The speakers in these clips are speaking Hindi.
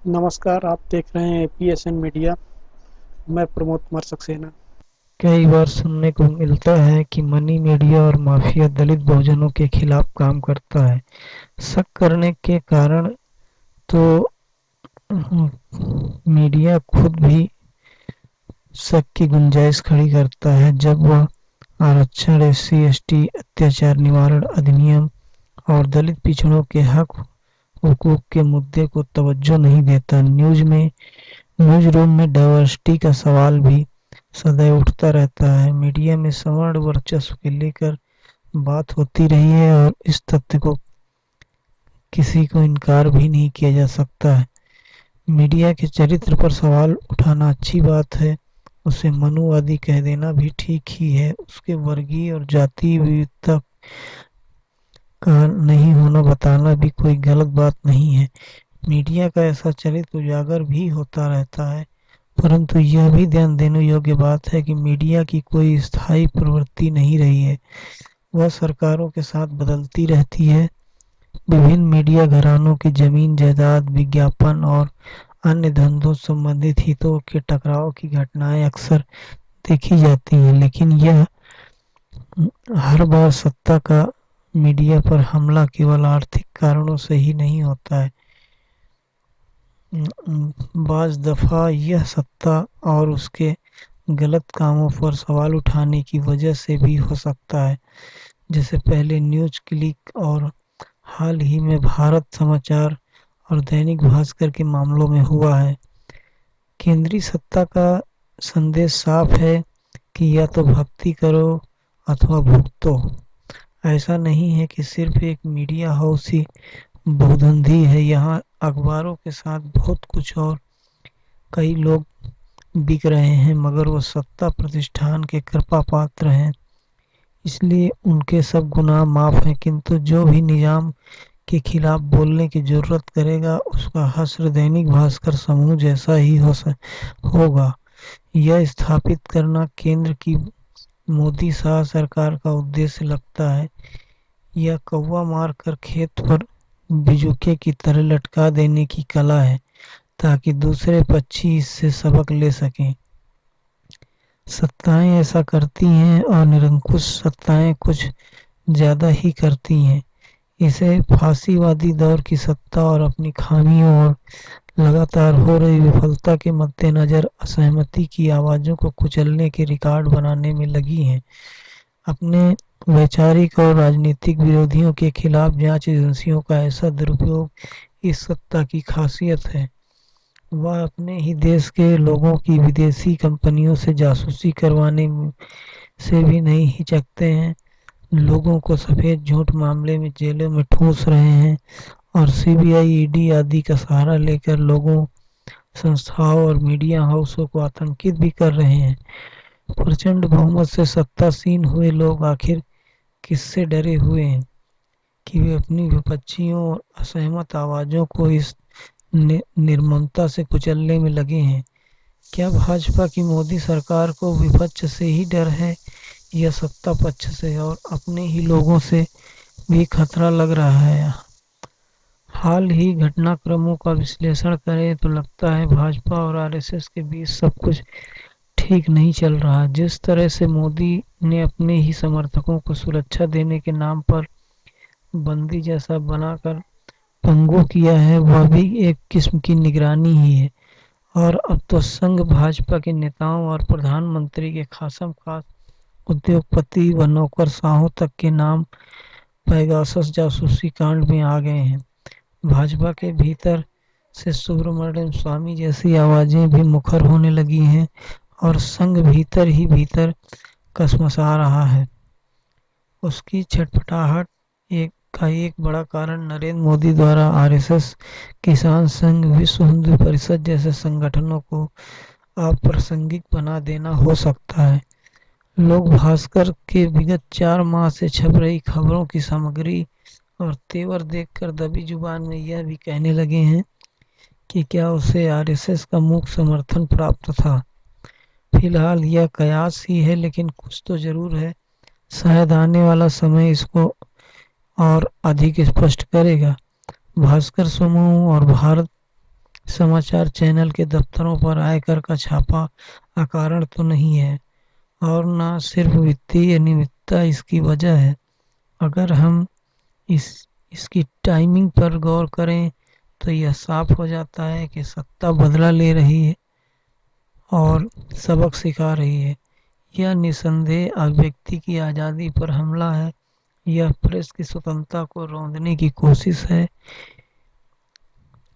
नमस्कार, आप देख रहे हैं पीएसएन मीडिया। मैं प्रमोद कुमार सक्सेना। कई बार सुनने को मिलता है कि मनी मीडिया और माफिया दलित बहुजनों के खिलाफ काम करता है। शक करने के कारण तो मीडिया खुद भी शक की गुंजाइश खड़ी करता है जब वह आरक्षण, एससी एसटी, अत्याचार निवारण अधिनियम और दलित पिछड़ों के हक हुकूक के मुद्दे को तवज्जो नहीं देता। न्यूज रूम में डाइवर्सिटी का सवाल भी सदैव उठता रहता है। मीडिया में सवर्ण वर्चस्व के लेकर बात होती रही है और इस तथ्य को किसी को इनकार भी नहीं किया जा सकता है। मीडिया के चरित्र पर सवाल उठाना अच्छी बात है, उसे मनुवादी कह देना भी ठीक ही है। उसके वर्गीय और जातीय विविधता का नहीं होना बताना भी कोई गलत बात नहीं है। मीडिया का ऐसा चरित्र उजागर भी होता रहता है, परंतु यह भी ध्यान देने योग्य बात है कि मीडिया की कोई स्थायी प्रवृत्ति नहीं रही है। वह सरकारों के साथ बदलती रहती है। विभिन्न मीडिया घरानों की जमीन जायदाद, विज्ञापन और अन्य धंधों से संबंधित हितों के टकराव की घटनाएं अक्सर देखी जाती हैं, लेकिन यह हर बार सत्ता का मीडिया पर हमला केवल आर्थिक कारणों से ही नहीं होता है। बाज दफा यह सत्ता और उसके गलत कामों पर सवाल उठाने की वजह से भी हो सकता है, जैसे पहले न्यूज क्लिक और हाल ही में भारत समाचार और दैनिक भास्कर के मामलों में हुआ है। केंद्रीय सत्ता का संदेश साफ है कि या तो भक्ति करो अथवा भुगतो। ऐसा नहीं है कि सिर्फ एक मीडिया हाउस ही बहुधंधी है। यहाँ अखबारों के साथ बहुत कुछ और कई लोग बिक रहे हैं, मगर वो सत्ता प्रतिष्ठान के कृपा पात्र हैं, इसलिए उनके सब गुनाह माफ हैं। किंतु जो भी निजाम के खिलाफ बोलने की जरूरत करेगा, उसका हश्र दैनिक भास्कर समूह जैसा ही होगा। यह स्थापित करना केंद्र की मोदी शाह सरकार का उद्देश्य लगता है। यह कौवा मार कर खेत पर बिजुके की तरह लटका देने की कला है, ताकि दूसरे पक्षी इससे सबक ले सकें। सत्ताएं ऐसा करती हैं और निरंकुश सत्ताएं कुछ ज्यादा ही करती हैं। इसे फांसीवादी दौर की सत्ता और अपनी खामियों और लगातार हो रही विफलता के मद्देनजर असहमति की आवाजों को कुचलने के रिकॉर्ड बनाने में लगी हैं। अपने वैचारिक और राजनीतिक विरोधियों के खिलाफ जांच एजेंसियों का ऐसा दुरुपयोग इस सत्ता की खासियत है। वह अपने ही देश के लोगों की विदेशी कंपनियों से जासूसी करवाने से भी नहीं हिचकते हैं। लोगों को सफेद झूठ मामले में जेलों में ठूस रहे हैं और सीबीआई, ईडी आदि का सहारा लेकर लोगों, संस्थाओं और मीडिया हाउसों को आतंकित भी कर रहे हैं। प्रचंड बहुमत से सत्तासीन हुए लोग आखिर किससे डरे हुए हैं कि वे अपनी विपक्षियों और असहमत आवाजों को इस निर्ममता से कुचलने में लगे हैं। क्या भाजपा की मोदी सरकार को विपक्ष से ही डर है या सत्ता पक्ष से और अपने ही लोगों से भी खतरा लग रहा है? हाल ही घटनाक्रमों का विश्लेषण करें तो लगता है भाजपा और आरएसएस के बीच सब कुछ ठीक नहीं चल रहा। जिस तरह से मोदी ने अपने ही समर्थकों को सुरक्षा देने के नाम पर बंदी जैसा बनाकर पंगु किया है, वह भी एक किस्म की निगरानी ही है। और अब तो संघ भाजपा के नेताओं और प्रधानमंत्री के खासम खास उद्योगपति व नौकरशाहों तक के नाम पेगासस जासूसी कांड में आ गए हैं। भाजपा के भीतर से सुब्रमण्यम स्वामी जैसी आवाजें भी मुखर होने लगी हैं और संघ भीतर ही भीतर कसमसा रहा है। उसकी छटपटाहट का एक बड़ा कारण नरेंद्र मोदी द्वारा आरएसएस, किसान संघ, विश्व हिंदू परिषद जैसे संगठनों को अप्रासंगिक बना देना हो सकता है। लोग भास्कर के विगत 4 माह से छप रही खबरों की सामग्री और तेवर देखकर दबी जुबान में यह भी कहने लगे हैं कि क्या उसे आरएसएस का मूक समर्थन प्राप्त था। फिलहाल यह कयास ही है, लेकिन कुछ तो जरूर है। शायद आने वाला समय इसको और अधिक स्पष्ट करेगा। भास्कर समूह और भारत समाचार चैनल के दफ्तरों पर आयकर का छापा अकारण तो नहीं है, और न सिर्फ वित्तीय अनियमितता इसकी वजह है। अगर हम इस इसकी टाइमिंग पर गौर करें तो यह साफ हो जाता है कि सत्ता बदला ले रही है और सबक सिखा रही है। यह निसंदेह अभिव्यक्ति की आज़ादी पर हमला है। यह प्रेस की स्वतंत्रता को रौंदने की कोशिश है।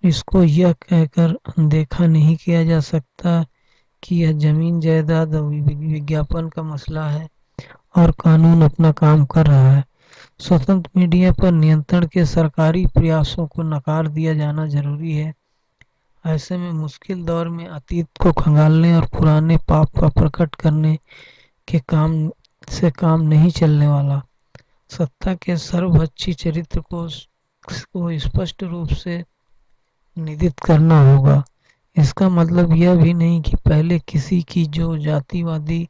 इसको यह कहकर देखा नहीं किया जा सकता कि यह जमीन जायदाद और विज्ञापन का मसला है और कानून अपना काम कर रहा है। स्वतंत्र मीडिया पर नियंत्रण के सरकारी प्रयासों को नकार दिया जाना जरूरी है। ऐसे में मुश्किल दौर में अतीत को खंगालने और पुराने पाप का प्रकट करने के काम नहीं चलने वाला। सत्ता के सर्वभक्षी चरित्र को स्पष्ट रूप से निंदित करना होगा। इसका मतलब यह भी नहीं कि पहले किसी की जो जातिवादी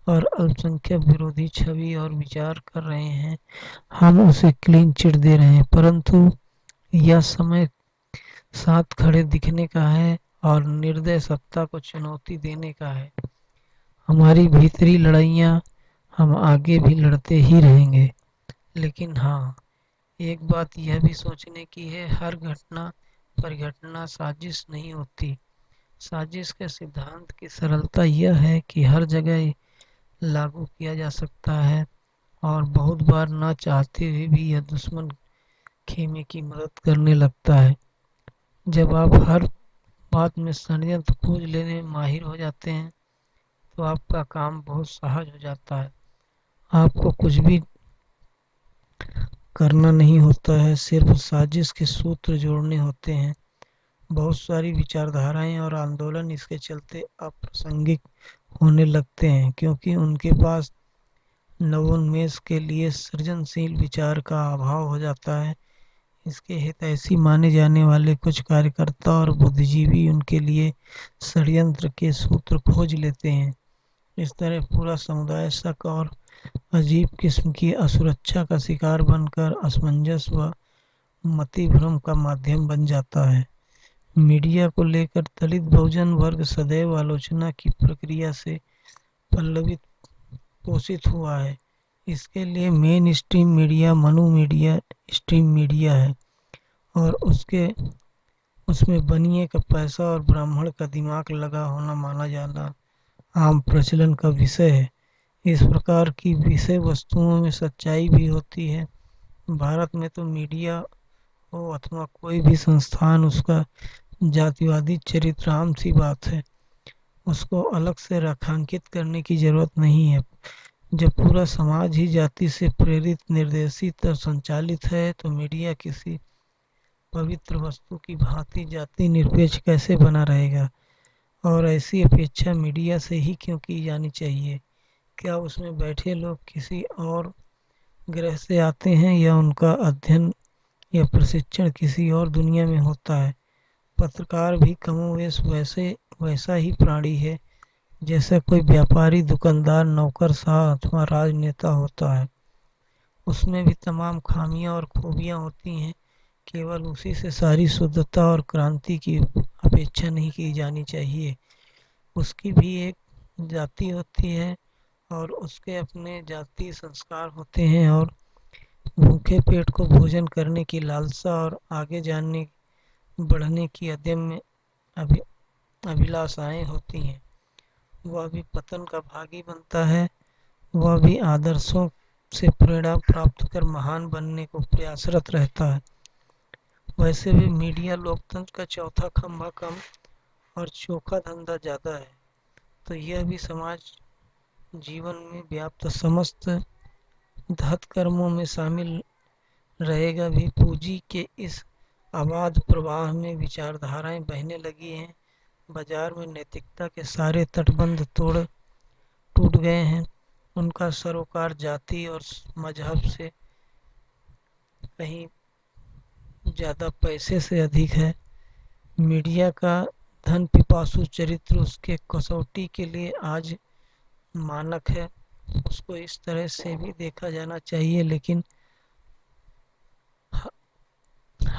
और अल्पसंख्यक विरोधी छवि और विचार कर रहे हैं हम उसे क्लीन चिट दे रहे हैं, परंतु यह समय साथ खड़े दिखने का है और निर्दय सत्ता को चुनौती देने का है। हमारी भीतरी लड़ाइयाँ हम आगे भी लड़ते ही रहेंगे, लेकिन हाँ, एक बात यह भी सोचने की है, हर घटना परिघटना साजिश नहीं होती। साजिश के सिद्धांत की सरलता यह है कि हर जगह लागू किया जा सकता है और बहुत बार ना चाहते हुए भी यह दुश्मन खेमे की मदद करने लगता है। जब आप हर बात में षड्यंत्र खोज लेने में माहिर हो जाते हैं तो आपका काम बहुत सहज हो जाता है। आपको कुछ भी करना नहीं होता है, सिर्फ साजिश के सूत्र जोड़ने होते हैं। बहुत सारी विचारधाराएं और आंदोलन इसके चलते अप्रासंगिक होने लगते हैं, क्योंकि उनके पास नवोन्मेष के लिए सृजनशील विचार का अभाव हो जाता है। इसके हितैषी माने जाने वाले कुछ कार्यकर्ता और बुद्धिजीवी उनके लिए षड्यंत्र के सूत्र खोज लेते हैं। इस तरह पूरा समुदाय शक और अजीब किस्म की असुरक्षा का शिकार बनकर असमंजस व मतिभ्रम का माध्यम बन जाता है। मीडिया को लेकर दलित बहुजन वर्ग सदैव आलोचना की प्रक्रिया से पल्लवित पोषित हुआ है। इसके लिए main stream media Manu media stream media है और उसमें बनिए का पैसा और ब्राह्मण का दिमाग लगा होना माना जाना आम प्रचलन का विषय है। इस प्रकार की विषय वस्तुओं में सच्चाई भी होती है। भारत में तो मीडिया हो अथवा कोई भी संस्थान, उसका जातिवादी चरित्र आम सी बात है। उसको अलग से रेखांकित करने की जरूरत नहीं है। जब पूरा समाज ही जाति से प्रेरित, निर्देशित और संचालित है तो मीडिया किसी पवित्र वस्तु की भांति जाति निरपेक्ष कैसे बना रहेगा? और ऐसी अपेक्षा मीडिया से ही क्यों की जानी चाहिए? क्या उसमें बैठे लोग किसी और ग्रह से आते हैं या उनका अध्ययन या प्रशिक्षण किसी और दुनिया में होता है? पत्रकार भी कमोवेश वैसा ही प्राणी है जैसा कोई व्यापारी, दुकानदार, नौकरशाह अथवा राजनेता होता है। उसमें भी तमाम खामियां और खूबियां होती हैं। केवल उसी से सारी शुद्धता और क्रांति की अपेक्षा नहीं की जानी चाहिए। उसकी भी एक जाति होती है और उसके अपने जातीय संस्कार होते हैं और भूखे पेट को भोजन करने की लालसा और आगे जानने बढ़ने की अदम्य अभिलाषाएं होती हैं। वह भी पतन का भागी बनता है। वह भी आदर्शों से प्रेरणा प्राप्त कर महान बनने को प्रयासरत रहता है। वैसे भी मीडिया लोकतंत्र का चौथा खंभा कम और चोखा धंधा ज्यादा है। तो यह भी समाज जीवन में व्याप्त समस्त हथकर्मों में शामिल रहेगा भी। पूंजी के इस अबाध प्रवाह में विचारधाराएं बहने लगी हैं। बाजार में नैतिकता के सारे तटबंध टूट गए हैं। उनका सरोकार जाति और मजहब से कहीं ज्यादा पैसे से अधिक है। मीडिया का धन पिपासु चरित्र उसके कसौटी के लिए आज मानक है। उसको इस तरह से भी देखा जाना चाहिए, लेकिन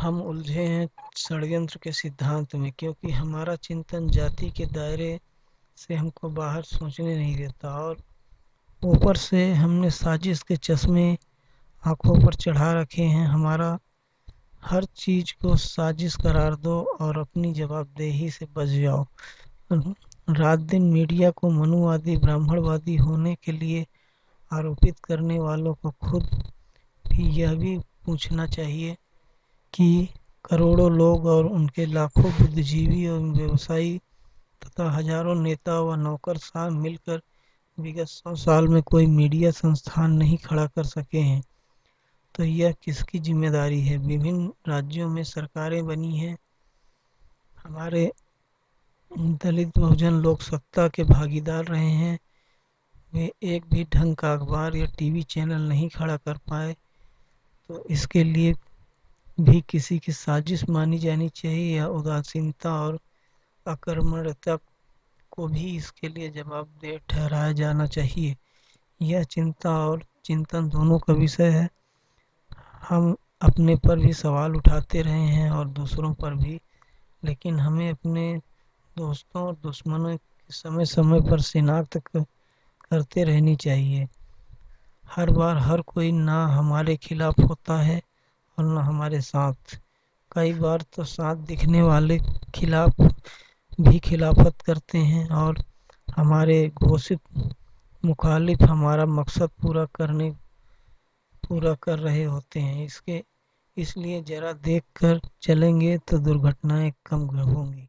हम उलझे हैं षड्यंत्र के सिद्धांत में, क्योंकि हमारा चिंतन जाति के दायरे से हमको बाहर सोचने नहीं देता, और ऊपर से हमने साजिश के चश्मे आंखों पर चढ़ा रखे हैं। हमारा हर चीज को साजिश करार दो और अपनी जवाबदेही से बच जाओ। रात दिन मीडिया को मनुवादी ब्राह्मणवादी होने के लिए आरोपित करने वालों को खुद भी यह भी पूछना चाहिए कि करोड़ों लोग और उनके लाखों बुद्धिजीवी और व्यवसायी तथा हजारों नेता व नौकरशाह मिलकर विगत 100 साल में कोई मीडिया संस्थान नहीं खड़ा कर सके हैं, तो यह किसकी जिम्मेदारी है? विभिन्न राज्यों में सरकारें बनी हैं, हमारे दलित बहुजन लोग सत्ता के भागीदार रहे हैं, वे एक भी ढंग का अखबार या टीवी चैनल नहीं खड़ा कर पाए, तो इसके लिए भी किसी की साजिश मानी जानी चाहिए या उदासीनता और अकर्मण्यता को भी इसके लिए जवाबदेह ठहराया जाना चाहिए? यह चिंता और चिंतन दोनों का विषय है। हम अपने पर भी सवाल उठाते रहे हैं और दूसरों पर भी, लेकिन हमें अपने दोस्तों और दुश्मनों की समय समय पर शिनाख्त करते रहनी चाहिए। हर बार हर कोई ना हमारे खिलाफ होता है और ना हमारे साथ। कई बार तो साथ दिखने वाले खिलाफ भी खिलाफत करते हैं और हमारे घोषित मुखालिफ हमारा मकसद पूरा कर रहे होते हैं। इसलिए जरा देख कर चलेंगे तो दुर्घटनाएं कम होंगी।